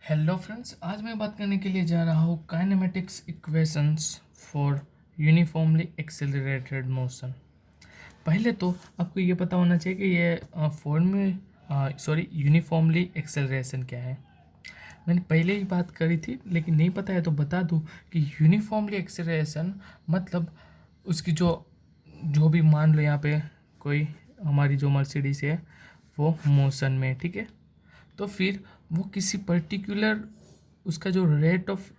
Hello friends, आज मैं बात करने के लिए जा रहा हूँ kinematics equations for uniformly accelerated motion. पहले तो आपको ये पता होना चाहिए कि ये यूनिफॉर्मली एक्सेलरेशन क्या है। मैंने पहले ही बात करी थी, लेकिन नहीं पता है तो बता दूँ कि यूनिफॉर्मली एक्सेलरेशन मतलब उसकी जो जो भी मान लो यहाँ पे कोई हमारी जो मर्सिडीज है वो मोशन में, ठीक है। तो फिर वो किसी पर्टिकुलर उसका जो रेट ऑफ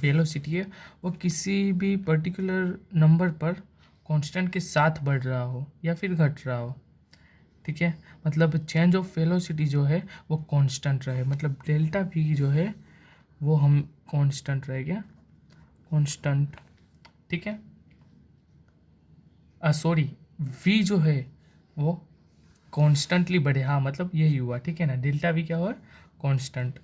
वेलोसिटी है वो किसी भी पर्टिकुलर नंबर पर कांस्टेंट के साथ बढ़ रहा हो या फिर घट रहा हो, ठीक है। मतलब चेंज ऑफ वेलोसिटी जो है वो कांस्टेंट रहे, मतलब डेल्टा वी जो है वो हम कांस्टेंट रह गया, कांस्टेंट, ठीक है। सॉरी, वी जो है वो कॉन्स्टेंटली बढ़े, हाँ मतलब यही हुआ, ठीक है ना। डेल्टा वी क्या हुआ, कांस्टेंट।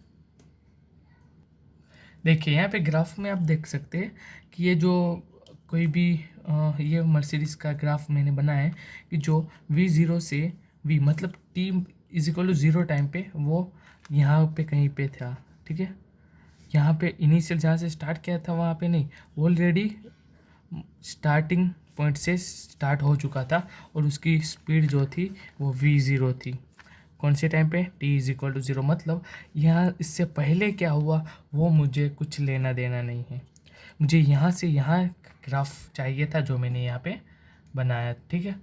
देखिए यहाँ पे ग्राफ में आप देख सकते हैं कि ये जो कोई भी ये मर्सिडीज का ग्राफ मैंने बनाया है कि जो v0 से v मतलब t is equal to zero time पे वो यहाँ पे कहीं पे था, ठीक है। यहाँ पे इनिशियल जहाँ से स्टार्ट किया था वहाँ पे नहीं, ऑलरेडी स्टार्टिंग पॉइंट से स्टार्ट हो चुका था और उसकी स्पीड जो थी वो v0 थी। कौन से टाइम पे, t is equal to zero. मतलब यहाँ इससे पहले क्या हुआ वो मुझे कुछ लेना देना नहीं है, मुझे यहाँ से यहाँ ग्राफ चाहिए था जो मैंने यहाँ पे बनाया, ठीक है।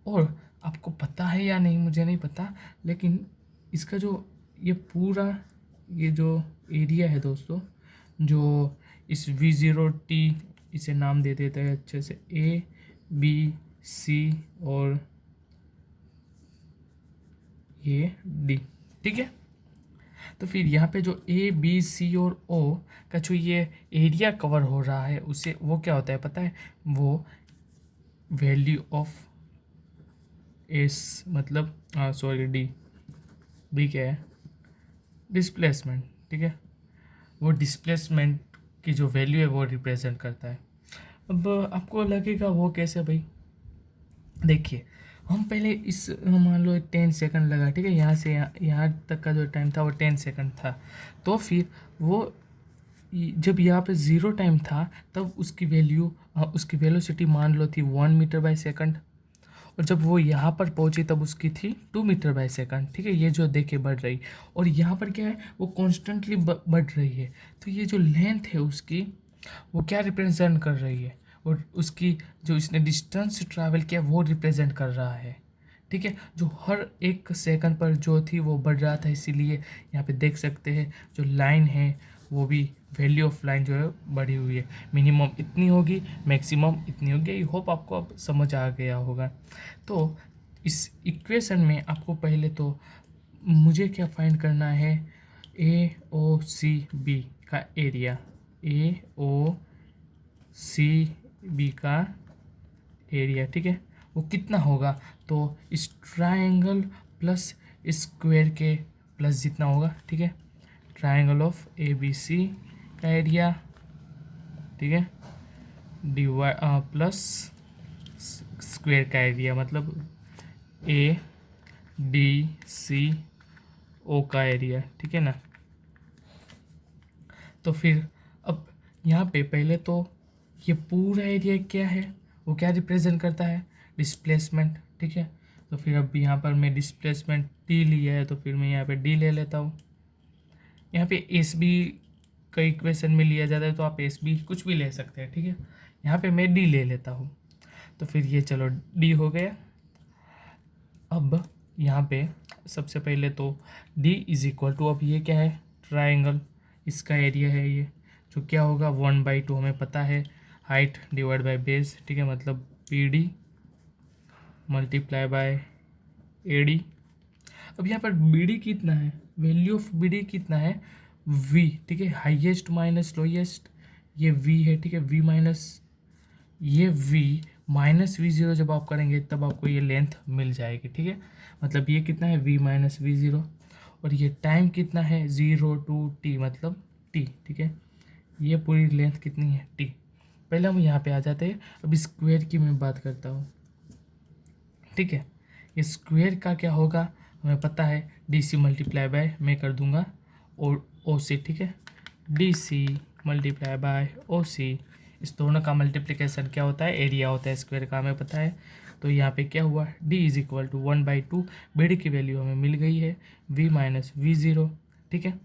और आपको पता है या नहीं मुझे नहीं पता, लेकिन इसका जो ये पूरा ये जो एरिया है दोस्तों, जो इस v0t इसे नाम दे देते हैं अच्छे से a b c और ये d, ठीक है। तो फिर यहाँ पे जो ए बी सी और ओ का जो ये एरिया कवर हो रहा है उसे वो क्या होता है पता है, वो वैल्यू ऑफ एस मतलब सॉरी डी, बी क्या है, डिस्प्लेसमेंट, ठीक है। वो डिस्प्लेसमेंट की जो वैल्यू है वो रिप्रेजेंट करता है। अब आपको लगेगा वो कैसे भाई, देखिए हम पहले इस मान लो 10 सेकंड लगा, ठीक है। यहाँ से यहाँ तक का जो टाइम था वो 10 सेकंड था। तो फिर वो जब यहाँ पे ज़ीरो टाइम था तब उसकी वैल्यू उसकी वेलोसिटी मान लो थी 1 मीटर बाई सेकंड, और जब वो यहाँ पर पहुँची तब उसकी थी 2 मीटर बाई सेकंड, ठीक है। ये जो देखे बढ़ रही, और यहाँ पर क्या है वो कॉन्स्टेंटली बढ़ रही है। तो ये जो लेंथ है उसकी वो क्या रिप्रेजेंट कर रही है, और उसकी जो इसने डिस्टेंस ट्रैवल किया वो रिप्रेजेंट कर रहा है, ठीक है। जो हर एक सेकंड पर जो थी वो बढ़ रहा था, इसीलिए यहाँ पे देख सकते हैं जो लाइन है वो भी वैल्यू ऑफ लाइन जो है बढ़ी हुई है। मिनिमम इतनी होगी, मैक्सिमम इतनी होगी। आई होप आपको अब समझ आ गया होगा। तो इस इक्वेशन में आपको पहले तो मुझे क्या फाइंड करना है, ए ओ सी बी का area, A O C B का एरिया, ठीक है। वो कितना होगा, तो इस ट्रायंगल प्लस स्क्वायर के प्लस जितना होगा, ठीक है। Triangle of A B C का एरिया, ठीक है, डिवाइड प्लस स्क्वायर का एरिया मतलब ए डी सी ओ का एरिया, ठीक है ना। तो फिर अब यहाँ पे पहले तो ये पूरा एरिया क्या है, वो क्या रिप्रेजेंट करता है, डिस्प्लेसमेंट, ठीक है। तो फिर अब यहाँ पर मैं डिस्प्लेसमेंट डी लिया है तो फिर मैं यहाँ पे डी ले लेता हूँ। यहाँ पे एस बी का इक्वेशन में लिया जाता है तो आप एस बी कुछ भी ले सकते हैं, ठीक है। यहाँ पे मैं डी ले लेता हूँ, तो फिर ये चलो डी हो गया। अब यहाँ पे सबसे पहले तो डी इज इक्वल टू, अब ये क्या है, ट्राइंगल, इसका एरिया है ये, जो क्या होगा 1/2 हमें पता है, हाइट डिवाइड बाय बेस, ठीक है। मतलब P D multiply by A D. अब यहाँ पर बी डी कितना है, वैल्यू ऑफ बी डी कितना है, वी, ठीक है। हाईएस्ट माइनस लोएस्ट ये वी है, ठीक है। वी माइनस ये वी माइनस v0 जब आप करेंगे तब आपको ये लेंथ मिल जाएगी, ठीक है। मतलब ये कितना है v माइनस v0, और ये टाइम कितना है 0 to t मतलब t, ठीक है। ये पूरी लेंथ कितनी है t। पहले हम यहाँ पे आ जाते हैं, अब स्क्वायर की मैं बात करता हूँ, ठीक है। ये स्क्वायर का क्या होगा हमें पता है, डी सी मल्टीप्लाई बाय मैं कर दूंगा ओ सी, ठीक है, डी सी मल्टीप्लाई बाय ओ सी। इस दोनों का मल्टीप्लिकेशन क्या होता है, एरिया होता है स्क्वायर का, हमें पता है। तो यहाँ पे क्या हुआ, d इज इक्वल टू 1/2, बेड की वैल्यू हमें मिल गई है v माइनस वी ज़ीरो, ठीक है,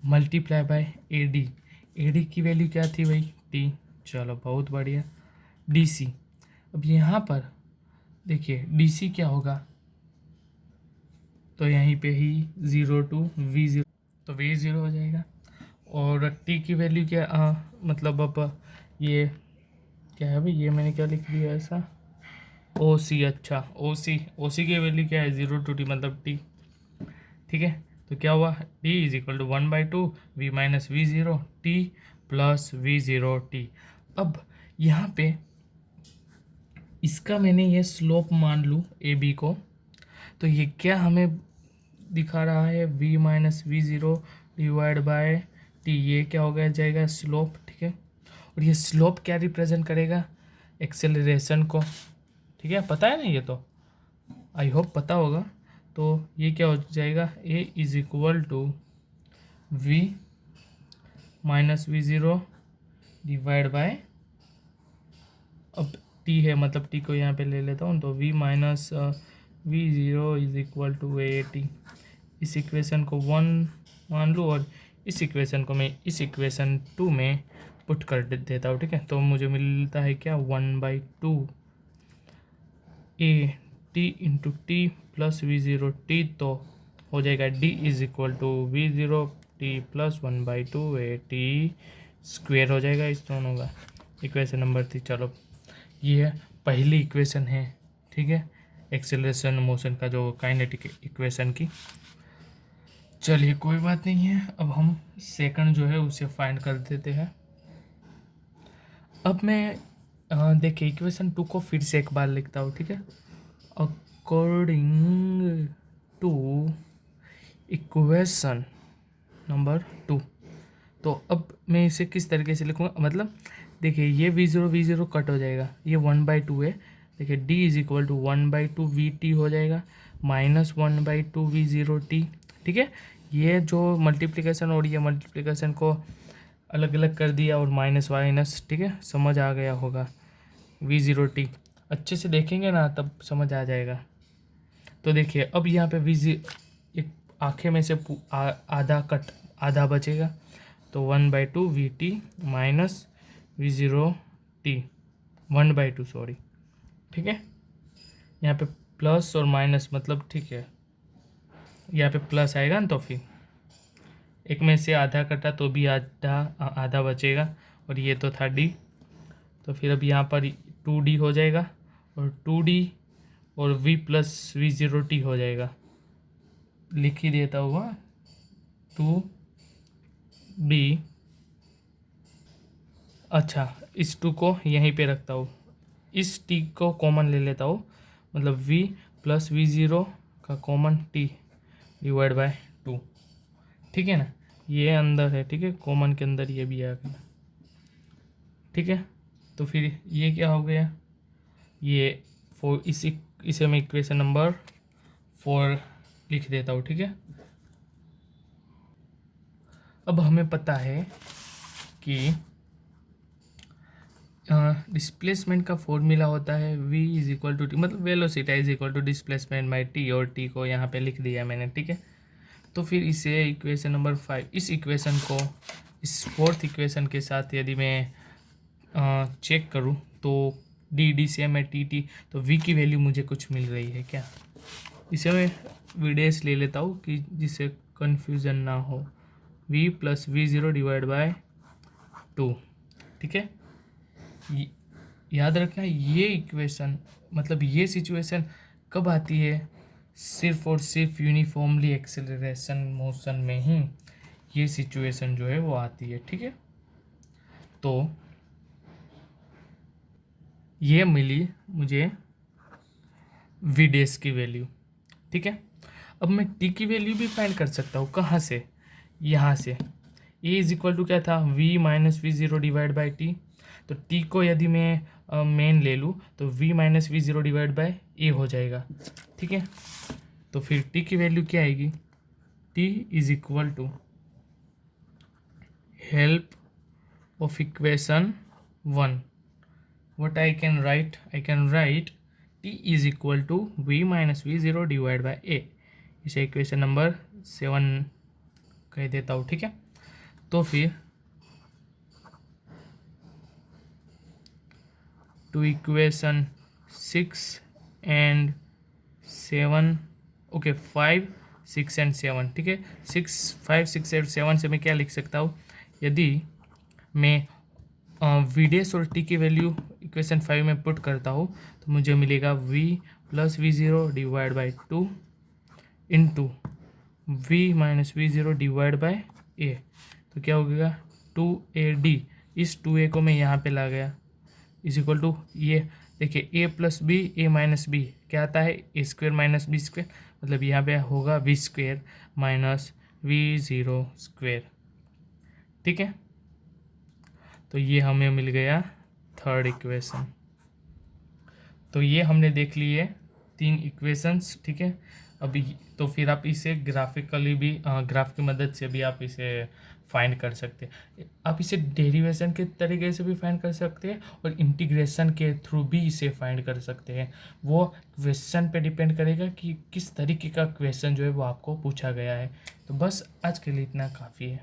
मल्टीप्लाई बाय ए डी की वैल्यू क्या थी भाई, t। चलो बहुत बढ़िया, डी सी। अब यहाँ पर देखिए डी सी क्या होगा, तो यहीं पे ही 0 टू वी ज़ीरो, तो वी ज़ीरो हो जाएगा। और टी की वैल्यू क्या, मतलब अब ये क्या है भाई, ये मैंने क्या लिख दिया ऐसा, ओ सी। अच्छा, ओ सी की वैल्यू क्या है, 0 टू टी मतलब टी, ठीक है। तो क्या हुआ, T is equal to 1/2 V minus V zero T plus V zero T. अब यहाँ पे इसका मैंने ये स्लोप मान लूँ ए बी को, तो ये क्या हमें दिखा रहा है, v minus V zero divide by T, ये क्या हो गया जाएगा स्लोप, ठीक है। और ये स्लोप क्या रिप्रेजेंट करेगा, एक्सेलरेशन को, ठीक है, पता है ना ये तो, आई होप पता होगा। तो ये क्या हो जाएगा, a is equal to V minus V zero divide by, अब t है मतलब t को यहाँ पे ले लेता हूँ, तो v minus V zero is equal to A T. इस इक्वेशन को 1 मान लूँ और इस इक्वेशन को मैं इस इक्वेशन 2 में पुट कर देता हूँ, ठीक है। तो मुझे मिलता है क्या, 1/2 A T into T plus V zero T, तो हो जाएगा d is equal to V zero T plus 1/2 A T square हो जाएगा इस दोनों का, इक्वेशन नंबर 3। चलो ये है पहली इक्वेशन है, ठीक है, एक्सेलरेशन मोशन का जो काइनेटिक इक्वेशन की। चलिए कोई बात नहीं है, अब हम सेकंड जो है उसे फाइंड कर देते हैं। अब मैं देखिए इक्वेशन 2 को फिर से एक बार लिखता हूँ, ठीक है। अकॉर्डिंग टू इक्वेशन नंबर 2, तो अब मैं इसे किस तरीके से लिखूँगा, मतलब देखिए ये वी ज़ीरो कट हो जाएगा, ये 1/2 है, देखिए d is equal to 1/2 V T हो जाएगा माइनस 1/2 वी ज़ीरो टी, ठीक है। ये जो मल्टीप्लिकेशन और ये मल्टीप्लिकेशन को अलग अलग कर दिया और माइनस वाइनस, ठीक है, समझ आ गया होगा, वी ज़ीरो टी अच्छे से देखेंगे ना तब समझ आ जाएगा। तो देखिए अब यहाँ पे एक आँखें में से आधा बचेगा, तो 1/2 V T minus V zero T 1/2 sorry, ठीक है। यहाँ पे प्लस और माइनस मतलब, ठीक है, यहाँ पे प्लस आएगा ना, तो फिर एक में से आधा कटा तो भी आधा बचेगा, और ये तो था डी, तो फिर अब यहाँ पर 2d हो जाएगा, और 2d और v plus V zero T हो जाएगा, लिख ही देता हुआ 2d। अच्छा, इस 2 को यहीं पे रखता हूँ, इस t को कॉमन ले लेता हूँ, मतलब v प्लस वी ज़ीरो का कॉमन t डिवाइड बाय 2, ठीक है ना, ये अंदर है, ठीक है, कॉमन के अंदर ये भी आ गया, ठीक है। तो फिर ये क्या हो गया, ये इसे मैं इक्वेशन नंबर 4 लिख देता हूँ, ठीक है। अब हमें पता है कि डिस्प्लेसमेंट का फॉर्मूला होता है v is equal to T, मतलब velocity is equal to displacement by T, और टी को यहाँ पे लिख दिया मैंने, ठीक है। तो फिर इसे इक्वेशन नंबर 5, इस इक्वेशन को इस फोर्थ इक्वेशन के साथ यदि मैं चेक करूँ तो डी सेम है टी, तो v की वैल्यू मुझे कुछ मिल रही है क्या, इसे मैं वी डैश ले लेता हूँ कि जिससे कन्फ्यूज़न ना हो, v plus V zero divide by 2, ठीक है। याद रखना ये इक्वेशन मतलब ये सिचुएशन कब आती है, सिर्फ और सिर्फ यूनिफॉर्मली एक्सेलरेशन मोशन में ही ये सिचुएशन जो है वो आती है, ठीक है। तो ये मिली मुझे वी डैश की वैल्यू, ठीक है। अब मैं टी की वैल्यू भी फाइंड कर सकता हूँ, कहाँ से, यहाँ से, ए इज इक्वल टू क्या था, v minus V zero divide by T, तो टी को यदि मैं मेन ले लूँ तो v minus V zero divide by A हो जाएगा, ठीक है। तो फिर टी की वैल्यू क्या आएगी, t is equal to help of equation 1, what I can write t is equal to v minus v0 divide by a। इसे इक्वेशन नंबर 7 कह देता हूँ, ठीक है। तो फिर two equation 6 and 7, okay 5 6 and 7, ठीक है। 5 6 एंड 7 से मैं क्या लिख सकता हूँ, यदि मैं वी डैश और टी की वैल्यू इक्वेशन 5 में पुट करता हूँ तो मुझे मिलेगा v plus v0 divide by 2 into v minus v0 divide by a। तो क्या हो गया 2ad, इस 2a को मैं यहाँ पे ला गया इज इक्वल टू ये देखिए a plus B a minus B क्या आता है a square minus B square, मतलब यहाँ पे होगा v square minus v0 square, ठीक है। तो ये हमें मिल गया थर्ड इक्वेशन। तो ये हमने देख लिए 3 इक्वेशंस, ठीक है। अभी तो फिर आप इसे ग्राफिकली भी ग्राफ की मदद से भी आप इसे फाइंड कर सकते हैं। आप इसे डेरिवेशन के तरीके से भी फाइंड कर सकते हैं और इंटीग्रेशन के थ्रू भी इसे फाइंड कर सकते हैं। वो क्वेश्चन पे डिपेंड करेगा कि किस तरीके का क्वेश्चन जो है वो आपको पूछा गया है। तो बस आज के लिए इतना काफ़ी है।